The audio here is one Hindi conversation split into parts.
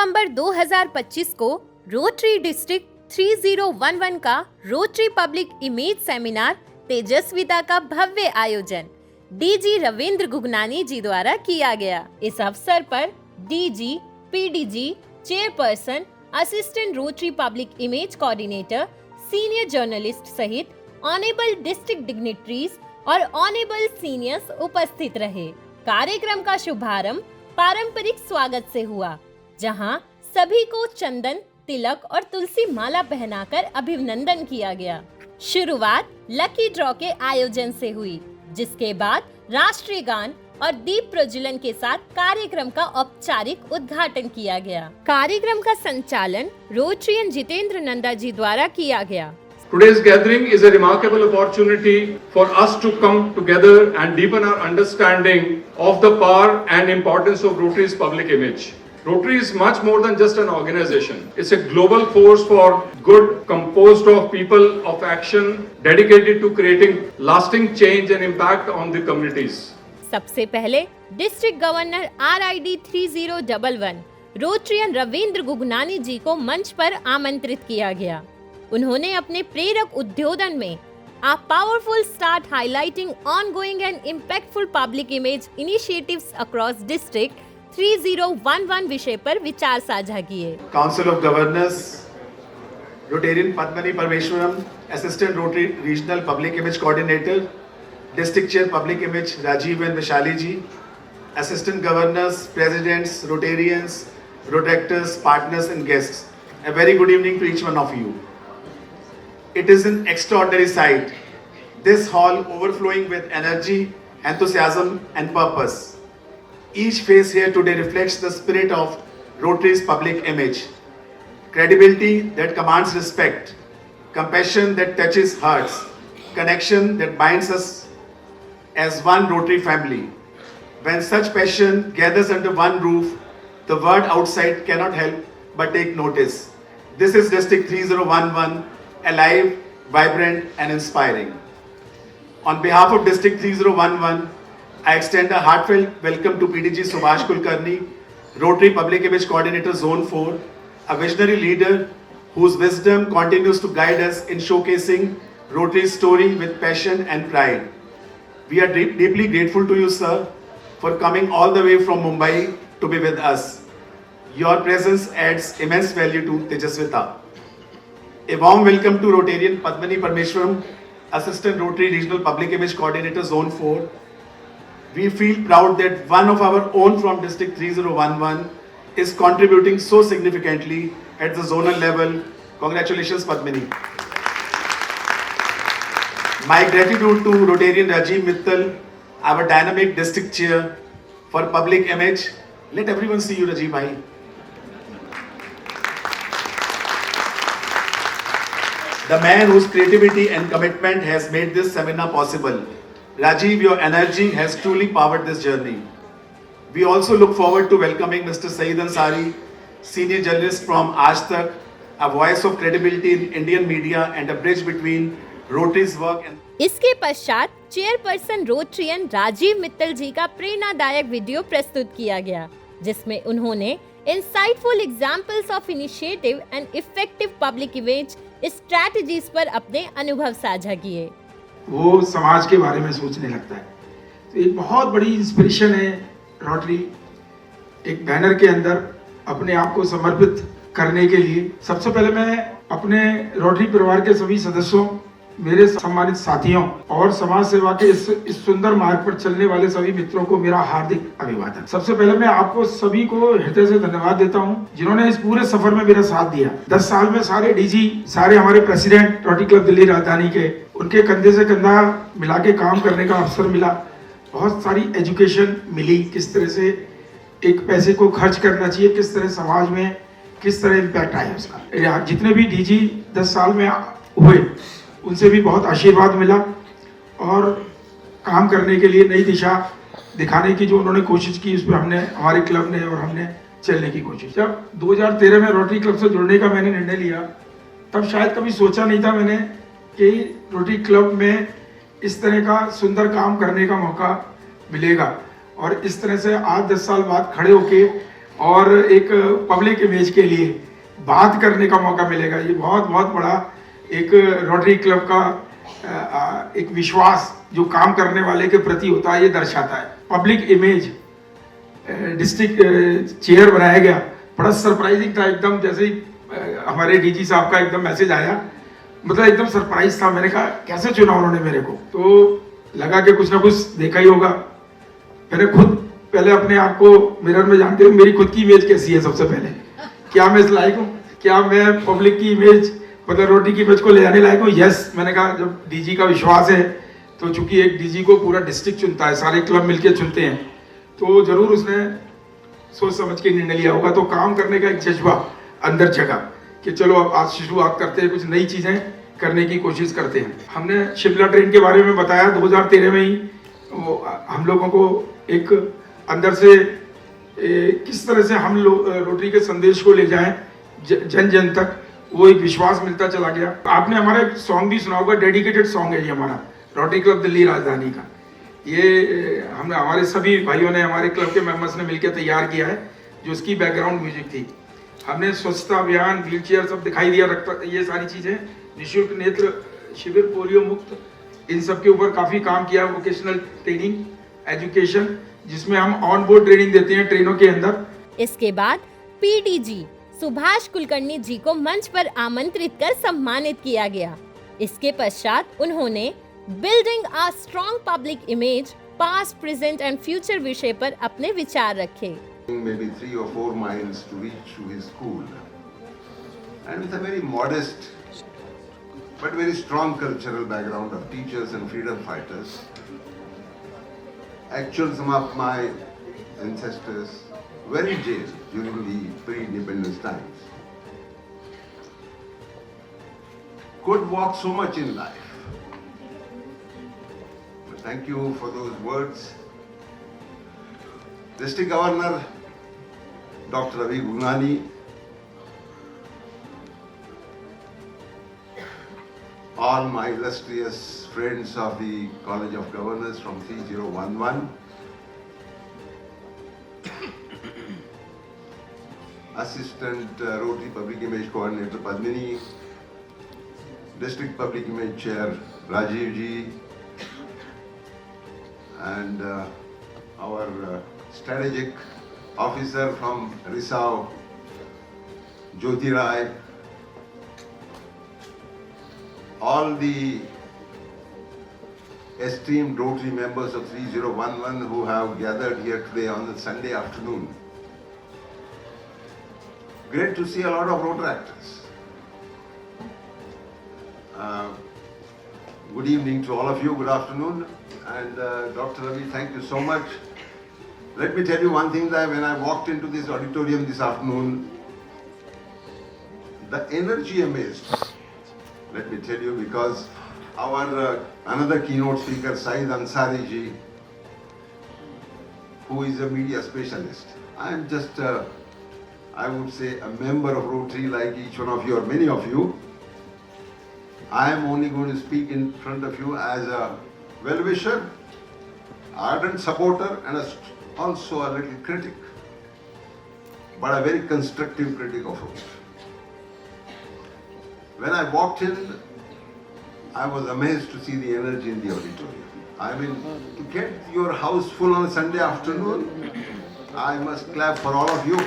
नवंबर 2025 को रोटरी डिस्ट्रिक्ट 3011 का रोटरी पब्लिक इमेज सेमिनार तेजस्विता का भव्य आयोजन डीजी रविंद्र गुगनानी जी द्वारा किया गया। इस अवसर पर DG, PDG, chairperson, assistant rotary public image coordinator, senior journalist सहित ऑनेबल डिस्ट्रिक्ट डिग्निटरीज और ऑनेबल सीनियर्स उपस्थित रहे। कार्यक्रम का शुभारंभ पारंपरिक स्वागत से हुआ, जहां सभी को चंदन, तिलक और तुलसी माला पहनाकर अभिनंदन किया गया। शुरुआत लकी ड्रॉ के आयोजन से हुई, जिसके बाद राष्ट्रीय गान और दीप प्रज्वलन के साथ कार्यक्रम का औपचारिक उद्घाटन किया गया। कार्यक्रम का संचालन रोटरियन जितेंद्र नंदा जी द्वारा किया गया। Today's gathering is a remarkable opportunity for us to come together and deepen our understanding of the power and importance of Rotary's public image. Rotary is much more than just an organization. It's a global force for good composed of people of action dedicated to creating lasting change and impact on the communities. सबसे पहले district governor RID 3011 Rotarian Ravindra Gugnani ji को मंच पर आमंत्रित किया गया। उन्होंने अपने प्रेरक उद्बोधन में A powerful start highlighting ongoing and impactful public image initiatives across district 3011 विषय पर विचार साझा किए। Council of Governors, Rotarian Padmani Parmeshwaram, Assistant Rotary Regional Public Image Coordinator, District Chair Public Image Rajiv and Vishali ji, Assistant Governors, Presidents, Rotarians, Rotactors, partners and guests. A very good evening to each one of you. It is an extraordinary sight. This hall overflowing with energy, enthusiasm and purpose. Each face here today reflects the spirit of Rotary's public image. Credibility that commands respect, compassion that touches hearts, connection that binds us as one Rotary family. When such passion gathers under one roof, the world outside cannot help but take notice. This is District 3011, alive, vibrant and inspiring. On behalf of District 3011, I extend a heartfelt welcome to PDG Subhash Kulkarni, Rotary Public Image Coordinator Zone 4, a visionary leader whose wisdom continues to guide us in showcasing Rotary's story with passion and pride. We are deeply grateful to you, sir, for coming all the way from Mumbai to be with us. Your presence adds immense value to Tejaswita. A warm welcome to Rotarian Padmani Parmeshwaram, Assistant Rotary Regional Public Image Coordinator Zone 4. We feel proud that one of our own from District 3011 is contributing so significantly at the zonal level. Congratulations, Padmani. My gratitude to Rotarian Rajiv Mittal, our dynamic district chair, for public image. Let everyone see you, Rajiv bhai. The man whose creativity and commitment has made this seminar possible. Rajiv, your energy has truly powered this journey. We also look forward to welcoming Mr. Saeed Ansari, senior journalist from Aaj Tak, a voice of credibility in Indian media and a bridge between Rotary's work and... इसके पश्चात चेयरपर्सन रोटरियन राजीव मित्तल जी का प्रेरणादायक वीडियो प्रस्तुत किया गया, जिसमें उन्होंने insightful examples of initiative and effective public image strategies पर अपने अनुभव साझा किए। वो समाज के बारे में सोचने लगता है, तो एक बहुत बड़ी इंस्पिरेशन है रोटरी एक बैनर के अंदर अपने आप को समर्पित करने के लिए। सबसे पहले मैं अपने रोटरी परिवार के सभी सदस्यों, मेरे सम्मानित साथियों और समाज सेवा के इस सुंदर मार्ग पर चलने वाले सभी मित्रों को मेरा हार्दिक अभिवादन। सबसे पहले मैं आपको सभी को हृदय से धन्यवाद देता हूं, जिन्होंने इस पूरे सफर में मेरा साथ दिया। 10 साल में सारे डीजी, सारे हमारे प्रेसिडेंट रोटरी क्लब दिल्ली राजधानी के, उनके कंधे से कंधा मिला के काम करने का अवसर मिला। बहुत सारी एजुकेशन मिली, किस तरह से एक पैसे को खर्च करना चाहिए, किस तरह समाज में किस तरह इम्पैक्ट आया उसका। जितने भी डीजी 10 साल में हुए, उनसे भी बहुत आशीर्वाद मिला और काम करने के लिए नई दिशा दिखाने की जो उन्होंने कोशिश की, उस पर हमने, हमारे क्लब ने और हमने चलने की कोशिश। जब 2013 में रोटरी क्लब से जुड़ने का मैंने निर्णय लिया, तब शायद कभी सोचा नहीं था मैंने कि रोटरी क्लब में इस तरह का सुंदर काम करने का मौका मिलेगा और इस तरह से आज 10 साल बाद खड़े होके और एक पब्लिक इमेज के लिए बात करने का मौका मिलेगा। ये बहुत बहुत बड़ा एक रोटरी क्लब का एक विश्वास जो काम करने वाले के प्रति होता है, ये दर्शाता है। पब्लिक इमेज डिस्ट्रिक्ट चेयर बनाया गया, बड़ा सरप्राइजिंग था एकदम। जैसे ही हमारे डीजी साहब का एकदम मैसेज आया, मतलब एकदम सरप्राइज था। मैंने कहा कैसे चुना उन्होंने मेरे को, तो लगा कि कुछ ना कुछ देखा ही होगा। मैंने खुद पहले अपने आप को मिरर में जानते हुए मेरी खुद की इमेज कैसी है, सबसे पहले क्या मैं इस लायक हूँ, क्या मैं पब्लिक की इमेज मतलब रोटरी की इमेज को ले जाने लायक हूँ। यस, मैंने कहा जब डीजी का विश्वास है, तो चूंकि एक डीजी को पूरा डिस्ट्रिक्ट चुनता है, सारे क्लब मिलकर चुनते हैं, तो जरूर उसने सोच समझ के निर्णय लिया होगा। तो काम करने का एक जज्बा अंदर जगा कि चलो अब आज शुरुआत करते हैं, कुछ नई चीजें करने की कोशिश करते हैं। हमने शिमला ट्रेन के बारे में बताया, 2013 में ही हम लोगों को एक अंदर से किस तरह से हम लोग रोटरी के संदेश को ले जाएं जन जन तक, वो एक विश्वास मिलता चला गया। आपने हमारा एक सॉन्ग भी सुना होगा, डेडिकेटेड सॉन्ग है ये हमारा, रोटरी क्लब दिल्ली राजधानी का। ये हमने हमारे सभी भाइयों ने, हमारे क्लब के मेंबर्स ने मिलकर तैयार किया है, जो उसकी बैकग्राउंड म्यूजिक थी। हमने स्वच्छता अभियान, व्हील चेयर सब दिखाई दिया, ये सारी चीजें, निःशुल्क नेत्र शिविर, पोलियो मुक्त, इन सब के ऊपर काफी काम किया। वोकेशनल ट्रेनिंग, एजुकेशन, जिसमें हम ऑन बोर्ड ट्रेनिंग देते हैं ट्रेनों के अंदर। इसके बाद पीडीजी सुभाष कुलकर्णी जी को मंच पर आमंत्रित कर सम्मानित किया गया। इसके पश्चात उन्होंने building a strong public image, past, present and future विषय पर अपने विचार रखे। Maybe 3 or 4 miles to reach to his school, and with a very modest but very strong cultural background of teachers and freedom fighters. Actually, some of my ancestors were in jail during the pre-independence times. Could walk so much in life. But thank you for those words. District Governor Dr. Ravi Gugnani, all my illustrious friends of the College of Governors from 3011, Assistant Rotary Public Image Coordinator Padmini, District Public Image Chair Rajiv Ji, and our strategic officer from Risao, Jyoti Rai, all the esteemed Rotary members of 3011 who have gathered here today on the Sunday afternoon. Great to see a lot of Rotaractors. Good evening to all of you, good afternoon, and Dr. Ravi, thank you so much. Let me tell you one thing, that when I walked into this auditorium this afternoon, the energy amazed. Let me tell you, because our another keynote speaker, Saeed Ansari ji, who is a media specialist, I am just, I would say, a member of Rotary like each one of you or many of you. I am only going to speak in front of you as a well-wisher, ardent supporter, and also a little critic, but a very constructive critic of Rotary. When I walked in, I was amazed to see the energy in the auditorium. I mean, to get your house full on a Sunday afternoon, I must clap for all of you.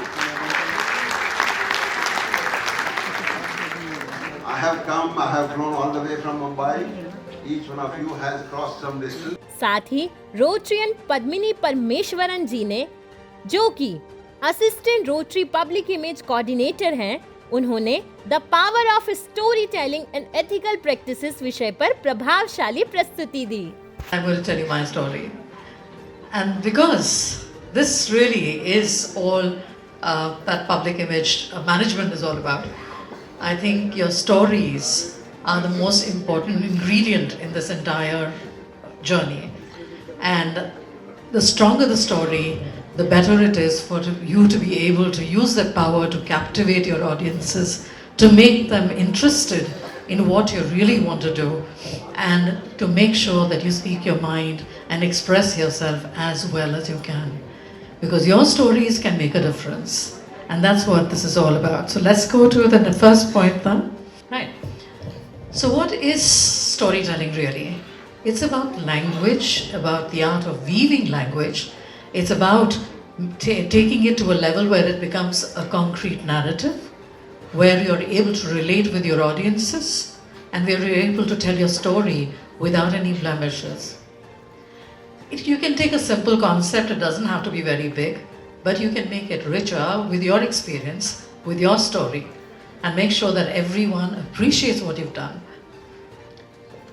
I have come, I have flown all the way from Mumbai. Each one of you has crossed some distance. साथ ही रोटरियन पद्मिनी परमेश्वरन जी ने, जो कि assistant rotary public image coordinator हैं, उन्होंने the power of story telling and ethical practices विषय पर प्रभावशाली प्रस्तुति दी। I'm going to tell you my story, and because this really is all that public image management is all about, I think your stories are the most important ingredient in this entire journey. And the stronger the story, the better it is for you to be able to use that power to captivate your audiences, to make them interested in what you really want to do, and to make sure that you speak your mind and express yourself as well as you can. because your stories can make a difference. And that's what this is all about. So let's go to the first point then. Right. So, what is storytelling really? It's about language, about the art of weaving language. It's about taking it to a level where it becomes a concrete narrative, where you're able to relate with your audiences, and where you're able to tell your story without any blemishes. You can take a simple concept, it doesn't have to be very big, but you can make it richer with your experience, with your story, and make sure that everyone appreciates what you've done.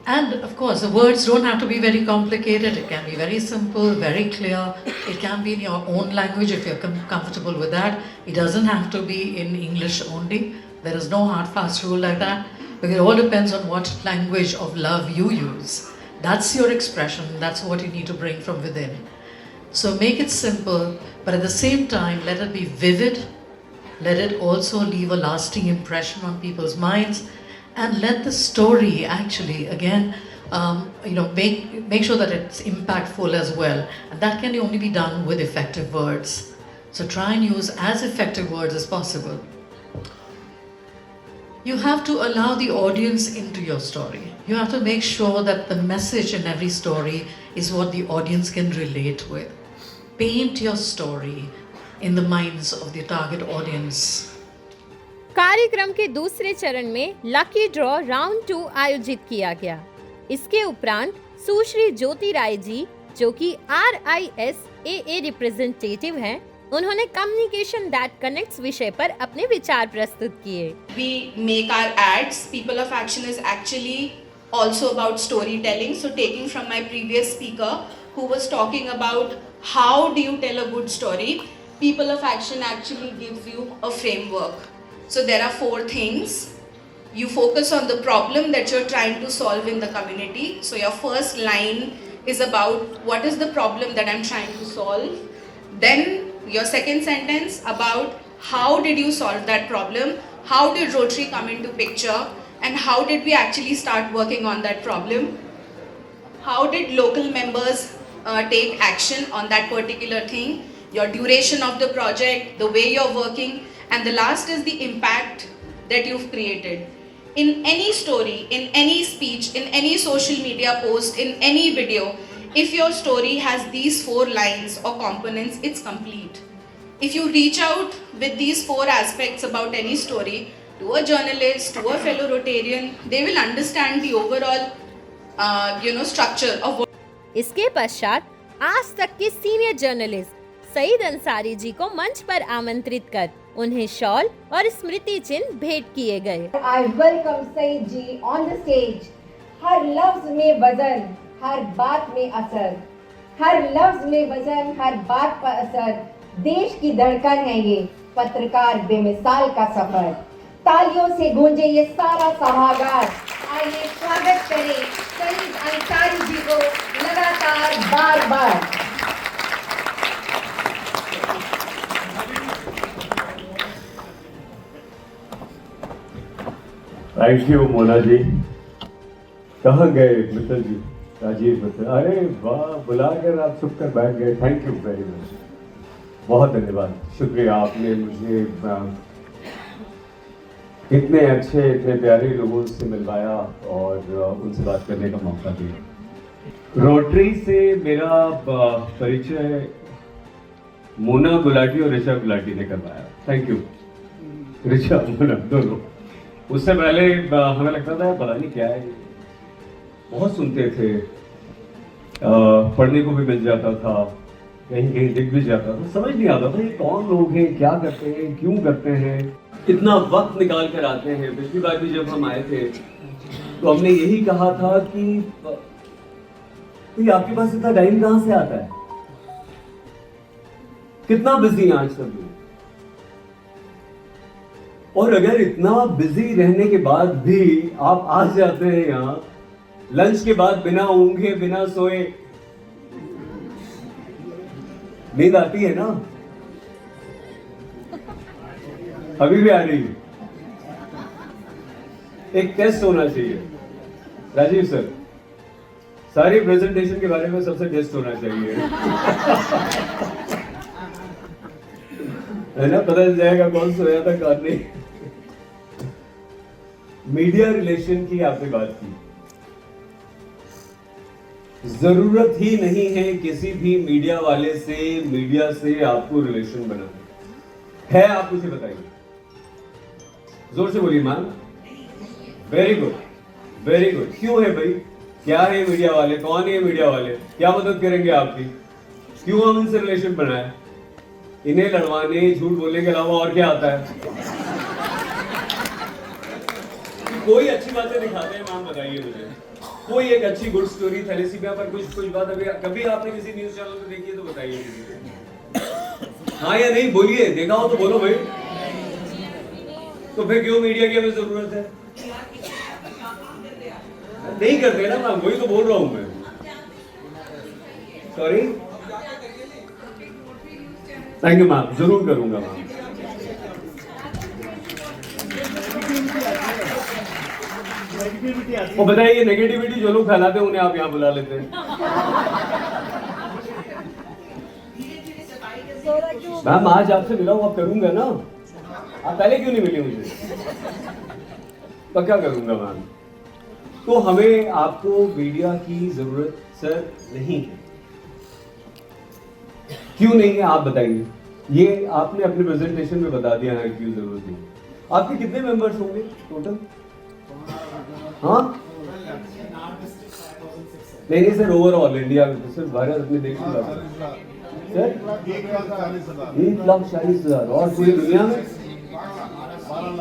And of course, the words don't have to be very complicated. It can be very simple, very clear. It can be in your own language if you're comfortable with that. It doesn't have to be in English only. There is no hard, fast rule like that. Because it all depends on what language of love you use. That's your expression. That's what you need to bring from within. So make it simple, but at the same time, let it be vivid. Let it also leave a lasting impression on people's minds. And let the story actually, again, make sure that it's impactful as well. And that can only be done with effective words. So try and use as effective words as possible. You have to allow the audience into your story. You have to make sure that the message in every story is what the audience can relate with. Paint your story in the minds of the target audience. कार्यक्रम के दूसरे चरण में लकी ड्रॉ राउंड 2 आयोजित किया गया। इसके उपरांत सुश्री ज्योति राय जी, जो कि RISAA रिप्रेजेंटेटिव हैं, उन्होंने कम्युनिकेशन दैट कनेक्ट्स विषय पर अपने विचार प्रस्तुत किए। We make our ads. People of Action is actually also about storytelling. So taking from my previous speaker who was talking about how do you tell a good story, People of Action actually gives you a framework. So there are 4 things. You focus on the problem that you're trying to solve in the community. So your first line is about what is the problem that I'm trying to solve. Then your second sentence about how did you solve that problem, how did Rotary come into picture, and how did we actually start working on that problem. How did local members take action on that particular thing, your duration of the project, the way you're working, and the last is the impact that you've created. In any story, in any speech, in any social media post, in any video, if your story has these 4 lines or components, it's complete. If you reach out with these 4 aspects about any story to a journalist, to a fellow Rotarian, they will understand the overall structure of what. इसके पश्चात आज तक के सीनियर जर्नलिस्ट सईद अंसारी जी को मंच पर आमंत्रित कर उन्हें शॉल और स्मृति चिन्ह भेंट किए गए। I welcome Saeed ji on the stage. हर लफ्ज में वजन, हर बात में असर, हर लफ्ज में वजन, हर बात पर असर, देश की धड़कन है ये पत्रकार बेमिसाल का सफर। तालियों से गूंजे ये सारा सभागार। आइए स्वागत करें सईद अंसारी जी को लगातार बार बार। Thank you Mona ji. कहाँ गए मित्तल जी, राजीव मित्तल? अरे वाह, बुलाकर आप चुप कर बैठ गए। थैंक यू वेरी मच, बहुत धन्यवाद, शुक्रिया। आपने मुझे इतने अच्छे, इतने प्यारे लोगों से मिलवाया और उनसे बात करने का मौका दिया। रोटरी से मेरा परिचय मोना गुलाटी और ऋषा गुलाटी ने करवाया। थैंक यू ऋषा, मोना दोनों। उससे पहले हमें लगता था पता नहीं क्या है, बहुत सुनते थे, पढ़ने को भी मिल जाता था, कहीं कहीं दिख भी जाता था, समझ नहीं आता था ये कौन लोग हैं, क्या करते हैं, क्यों करते हैं, इतना वक्त निकाल कर आते हैं। पिछली बार भी जब हम आए थे तो हमने यही कहा था कि आपके पास इतना टाइम कहाँ से आता है, कितना बिजी हैं आज सब लोग। और अगर इतना बिजी रहने के बाद भी आप आ जाते हैं यहाँ लंच के बाद बिना ऊँघे बिना सोए, नींद आती है ना? अभी भी आ रही है? एक टेस्ट होना चाहिए राजीव सर, सारी प्रेजेंटेशन के बारे में सबसे टेस्ट होना चाहिए। है ना, पता चल जाएगा कौन सोया था कौन नहीं। मीडिया रिलेशन की आपने बात की, जरूरत ही नहीं है किसी भी मीडिया वाले से, मीडिया से आपको रिलेशन बनाना है। आप मुझे बताइए, जोर से बोलिए ma'am. Very good, very good. क्यों है भाई, क्या है मीडिया वाले, कौन है मीडिया वाले, क्या मदद करेंगे आपकी, क्यों हम इनसे रिलेशन बनाए? इन्हें लड़वाने, झूठ बोलने के अलावा और क्या आता है? कोई अच्छी बातें दिखाते हैं मैम, बताइए मुझे। कोई एक अच्छी गुड स्टोरी थैलेसीमिया पर कुछ बात अभी कभी आपने किसी न्यूज चैनल पे देखी है तो बताइए। हाँ या नहीं बोलिए, देखा हो तो बोलो भाई। तो फिर क्यों मीडिया की हमें जरूरत है? नहीं करते ना मैम, वही तो बोल रहा हूं मैं। सॉरी, थैंक यू मैम, जरूर करूंगा मैम। वो बताइए, नेगेटिविटी जो लोग फैलाते हैं उन्हें आप यहाँ बुला लेते हैं। मैम आज आपसे मिला हूँ, आप करूंगा ना? आप पहले क्यों नहीं मिली मुझे? पक्का करूंगा मैम। तो हमें आपको मीडिया की जरूरत सर नहीं है। क्यों नहीं है आप बताइए। ये आपने अपने प्रेजेंटेशन में बता दिया है क्यों जरूरत नहीं। आपके कितने मेंबर्स होंगे टोटल? हाँ नहीं सर, ओवरऑल इंडिया में सर, भारत अपने देश में सर 1,40,000 और पूरी दुनिया में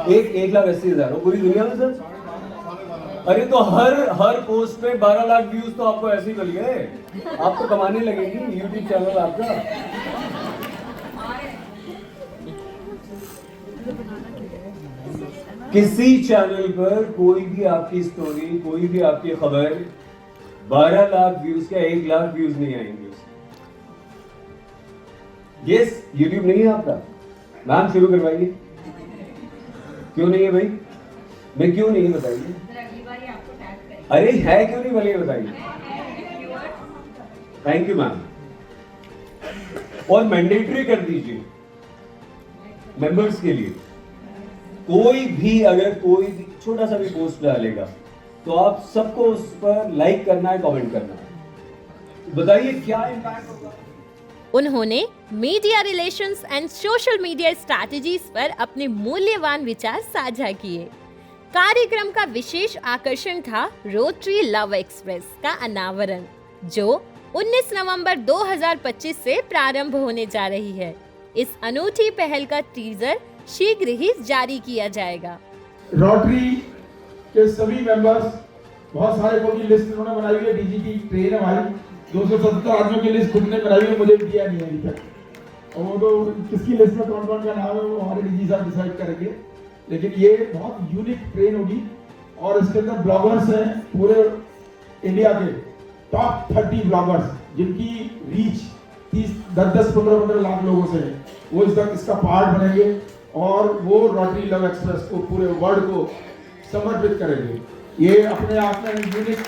1,80,000 और पूरी दुनिया में सर। अरे तो हर पोस्ट पे 12 लाख व्यूज तो आपको ऐसे ही मिल गए, आप तो कमाने लगेंगी यूट्यूब चैनल आपका। किसी चैनल पर कोई भी आपकी स्टोरी, कोई भी आपकी खबर 12 लाख व्यूज क्या 1 लाख व्यूज नहीं आएंगे उसके। यस, यूट्यूब नहीं है आपका मैम, शुरू करवाइए। क्यों नहीं है भाई, मैं क्यों नहीं बताइए। अरे है क्यों नहीं बोलिए, बताइए। Thank you ma'am. और मैंडेटरी कर दीजिए मेंबर्स के लिए, कोई भी अगर कोई भी छोटा सा भी पोस्ट डालेगा तो आप सबको उस पर लाइक करना है, कमेंट करना है। बताइए क्या इम्पैक्ट होगा। उन्होंने media relations and social media strategies पर अपने मूल्यवान विचार साझा किए। कार्यक्रम का विशेष आकर्षण था रोटरी लव एक्सप्रेस का अनावरण, जो 19 नवंबर 2025 से प्रारंभ होने जा रही है। इस अनूठी पहल का टीजर शीघ्र ही जारी किया जाएगा। रोटरी के सभी मेंबर्स, बहुत सारे लोगों की लिस्ट उन्होंने बनाई हुई है। डीजी की ट्रेन हमारी 270 आदमियों की लिस्ट खुद ने बनाई हुई है, मुझे दिया नहीं है अभी तक। और वो तो किसकी लिस्ट में कौन कौन का नाम है वो हमारे डीजी साहब डिसाइड करेंगे। लेकिन ये बहुत यूनिक ट्रेन होगी और इसके अंदर ब्लॉगर्स हैं पूरे इंडिया के टॉप 30 ब्लॉगर्स जिनकी रीच 10-15 लाख लोगों से है, वो इसका पार्ट बनेंगे और वो रोटरी लव एक्सप्रेस को पूरे वर्ल्ड को समर्पित करेंगे। ये अपने आप में यूनिक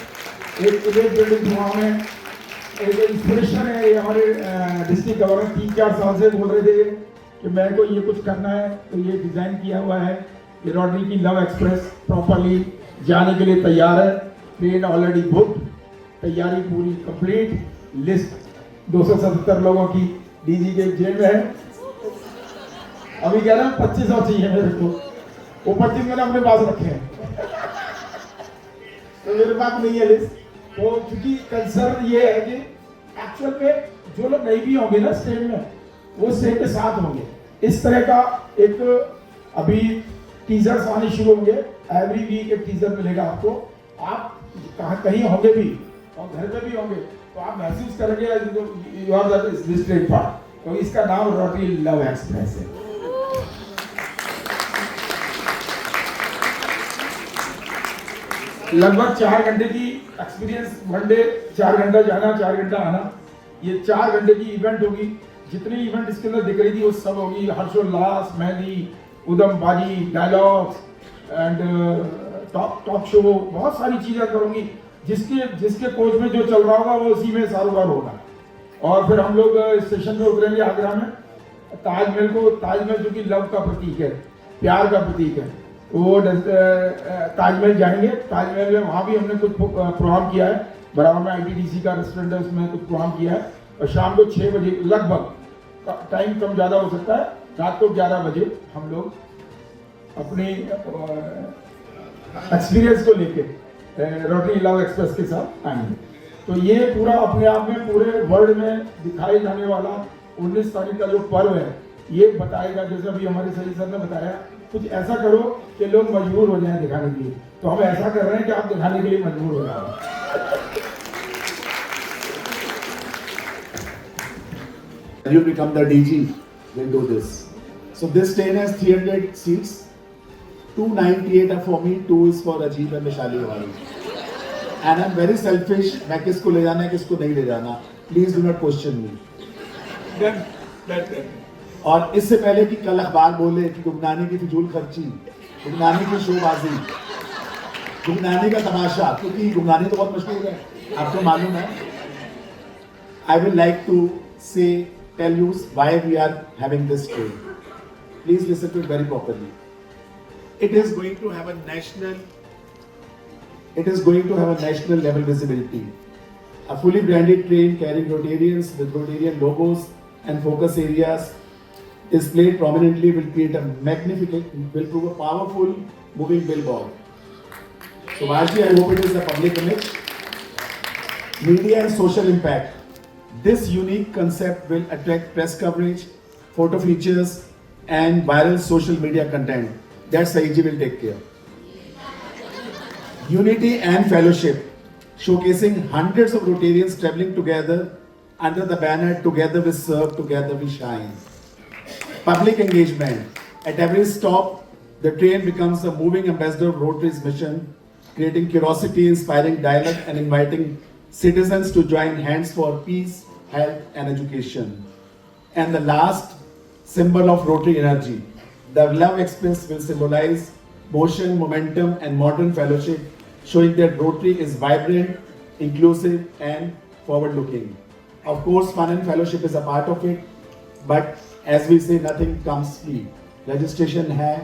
एक इमेज बिल्डिंग हुआ में एक इंस्पिरेशन है। ये हमारे डिस्ट्रिक्ट गवर्नर 3-4 साल से बोल रहे थे कि मेरे को ये कुछ करना है, तो ये डिज़ाइन किया हुआ है। ये रोटरी की लव एक्सप्रेस प्रॉपरली जाने के लिए तैयार है। ट्रेन ऑलरेडी बुक, तैयारी पूरी कंप्लीट। लिस्ट 277 लोगों की डीजी के जेब में है। अभी कह रहा 2500 चाहिए मेरे को, वो 25 मैंने अपने पास रखे हैं तो मेरे पास नहीं है लिस्ट। तो क्योंकि कंसर्न ये है कि एक्चुअल में जो लोग नहीं भी होंगे ना स्टेज में, वो स्टेज के साथ होंगे। इस तरह का एक अभी टीजर्स आने शुरू होंगे। एवरी वीक एक टीजर मिलेगा आपको। आप कहीं होंगे भी और घर में भी होंगे तो आप महसूस करेंगे you are this train part. तो इसका नाम रोटरी लव एक्सप्रेस है। लगभग 4 घंटे की एक्सपीरियंस, वन डे 4 घंटा जाना 4 घंटा आना। ये 4 घंटे की इवेंट होगी। जितनी इवेंट इसके अंदर दिख रही थी वो सब होगी। हर्षोल्लास, मेहंदी, उदमबाजी, डायलॉग्स एंड टॉक शो, बहुत सारी चीज़ें करूँगी। जिसके कोच में जो चल रहा होगा वो उसी में सारोबार होगा। और फिर हम लोग स्टेशन पे उतरेंगे आगरा में ताजमहल जो कि लव का प्रतीक है, प्यार का प्रतीक है, वो ताजमहल जाएंगे। ताजमहल में वहाँ भी हमने कुछ प्रोग्राम किया है, बराबर में ITDC का रेस्टोरेंट है, उसमें कुछ प्रोग्राम किया है। और शाम को 6 बजे लगभग, टाइम कम ज़्यादा हो सकता है, रात को 11 बजे हम लोग अपनी एक्सपीरियंस को लेके रोटरी लव एक्सप्रेस के साथ आएंगे। तो ये पूरा अपने आप में पूरे वर्ल्ड में दिखाए जाने वाला 19 तारीख का जो पर्व है, ये बताएगा, जैसे अभी हमारे सही सर ने बताया, कुछ ऐसा करो कि लोग मजबूर हो जाएं दिखाने के लिए। तो हम ऐसा कर रहे हैं कि आप दिखाने के लिए मजबूर हो जाओ। You become the DG, we'll do this. So this train has 300 seats. 298 are for me, 2 is for Rajiv and Vishali Hawari. And I'm very selfish. मैं किसको ले जाना है, किसको नहीं ले जाना. Please do not question me. और इससे पहले कि कल अखबार बोले कि गुमनानी की फिजूल खर्ची, गुमनानी की शोबाजी, गुमनानी का तमाशा, क्योंकि गुमनानी तो बहुत मशहूर है, आपको मालूम है. I would like to tell you why we are having this train. Please listen to it very properly. It is going to have a national level visibility. A fully branded train carrying Rotarians with Rotarian logos and focus areas displayed prominently will prove a powerful moving billboard. So Vaji, I hope it is a public image. Media and social impact. This unique concept will attract press coverage, photo features, and viral social media content. That Saiji will take care. Unity and fellowship, showcasing hundreds of Rotarians traveling together under the banner "Together we serve, together we shine." Public engagement. At every stop, the train becomes a moving ambassador of Rotary's mission, creating curiosity, inspiring dialogue, and inviting citizens to join hands for peace, health, and education. And the last symbol of Rotary energy, the Love Express will symbolize motion, momentum, and modern fellowship, showing that Rotary is vibrant, inclusive, and forward-looking. Of course, fun and fellowship is a part of it, but as we say, nothing comes free. Registration है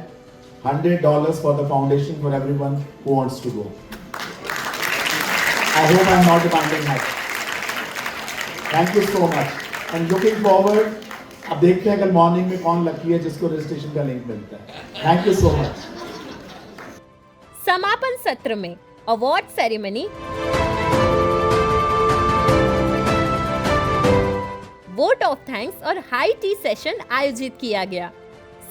$100 for the foundation for everyone who wants to go. I hope I'm not demanding much. Thank you so much. And looking forward, अब देखते हैं कल मॉर्निंग में कौन लकी है जिसको रजिस्ट्रेशन का लिंक मिलता है. Thank you so much. समापन सत्र में award ceremony, vote of thanks और हाई टी सेशन आयोजित किया गया।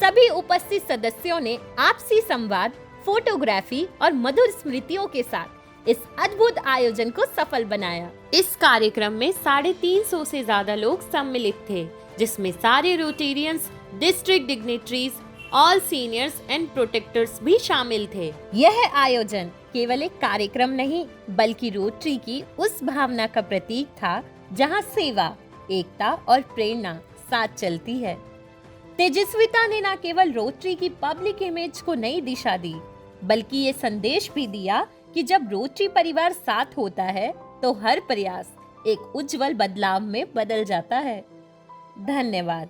सभी उपस्थित सदस्यों ने आपसी संवाद, फोटोग्राफी और मधुर स्मृतियों के साथ इस अद्भुत आयोजन को सफल बनाया। इस कार्यक्रम में 350 से ज्यादा लोग सम्मिलित थे, जिसमें सारे Rotarians, district dignitaries, all seniors and protectors भी शामिल थे। यह आयोजन केवल एक कार्यक्रम नहीं, बल्कि रोटरी की उस भावना का प्रतीक था जहां सेवा, एकता और प्रेरणा साथ चलती है। तेजस्विता ने न केवल रोटरी की पब्लिक इमेज को नई दिशा दी, बल्कि ये संदेश भी दिया कि जब रोटरी परिवार साथ होता है तो हर प्रयास एक उज्जवल बदलाव में बदल जाता है। धन्यवाद।